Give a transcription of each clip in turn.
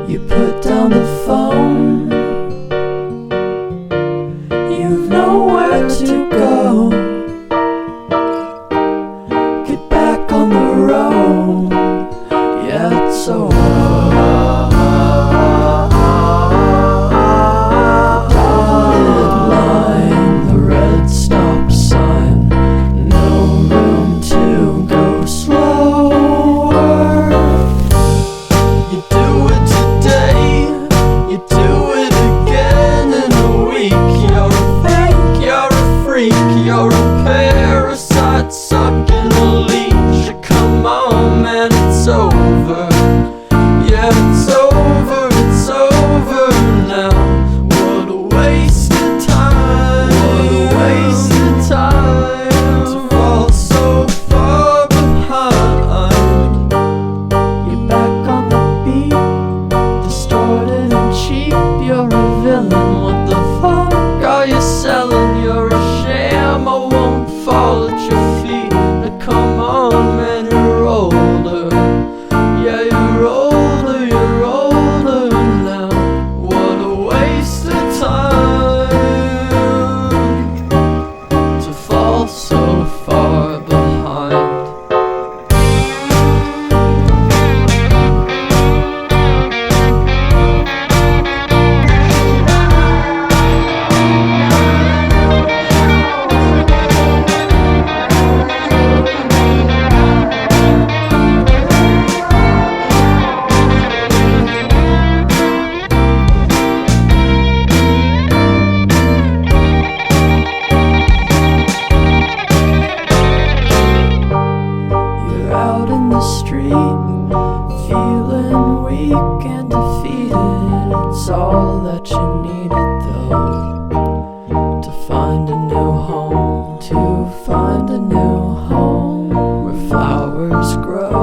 You put down the phone, you've nowhere to go. Get back on the road, yeah, it's over. You're a parasite sucking a leech. Come on, man, it's over. Yeah, it's over, it's over now. What a waste of time. What a waste of time to fall so far behind. You're back on the beat, distorted and cheap. You're a villain, what the fuck are you selling? You're a I won't fall at your feet. Now come on, man, you're older. Yeah, you're older, you're older now. What a waste of time to fall so far behind. Out in the street, feeling weak and defeated. It's all that you needed though, to find a new home, to find a new home, where flowers grow,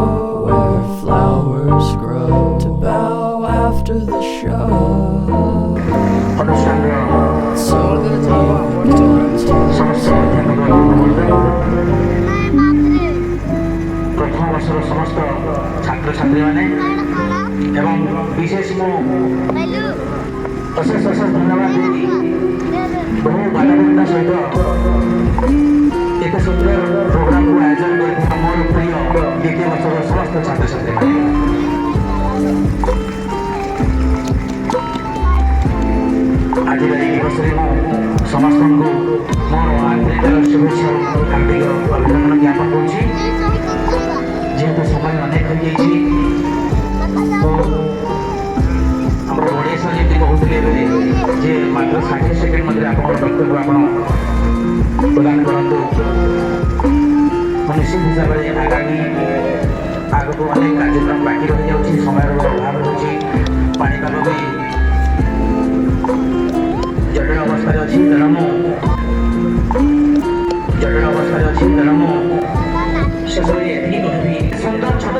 where flowers grow, to bow after the show. So that प्रथम वर्षर समस्त छात्र छात्री माने एवं विशेष मु अशेष अशेष धन्यवाद देवी बहु बाधाबंधना सहित एक सुंदर प्रोग्राम को आयोजन कर मोर प्रिय द्वितीय वर्षर समस्त छात्र छात्री माने आज दिवस समस्त को मोर आंतरिक शुभेच्छा हार्दिक अभिनंदन ज्ञापन करुँच। जेहेतु समय अनेक हो जाइए तो आम ओडिया जी कहते जे मात्र 60 सेकेंड मध्य आप वक्तव्य आप प्रदान करूँ। निश्चित हिसाब से आगामी आग को अनेक कार्यक्रम बाकी रही जाऊँगी, समय अभाव रही, पापाग भी जटिल अवस्था अच्छी तेणु जटिल अवस्था अच्छी तेणु शेष सुंदर छोट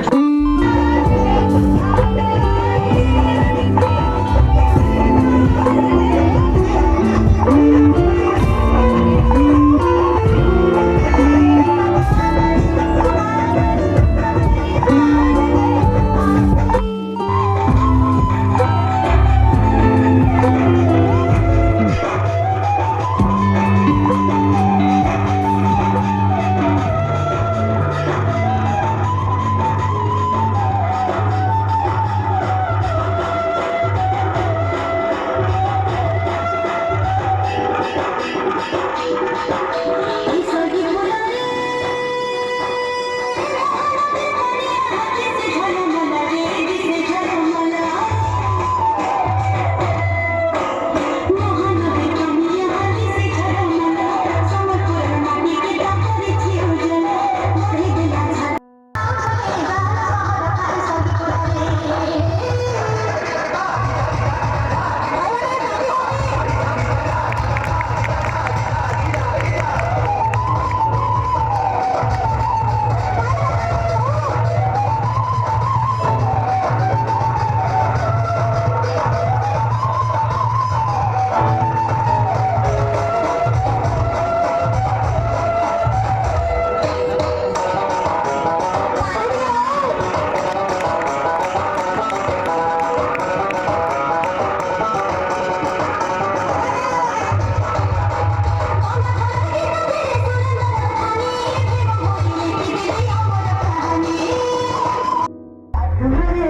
Thank you.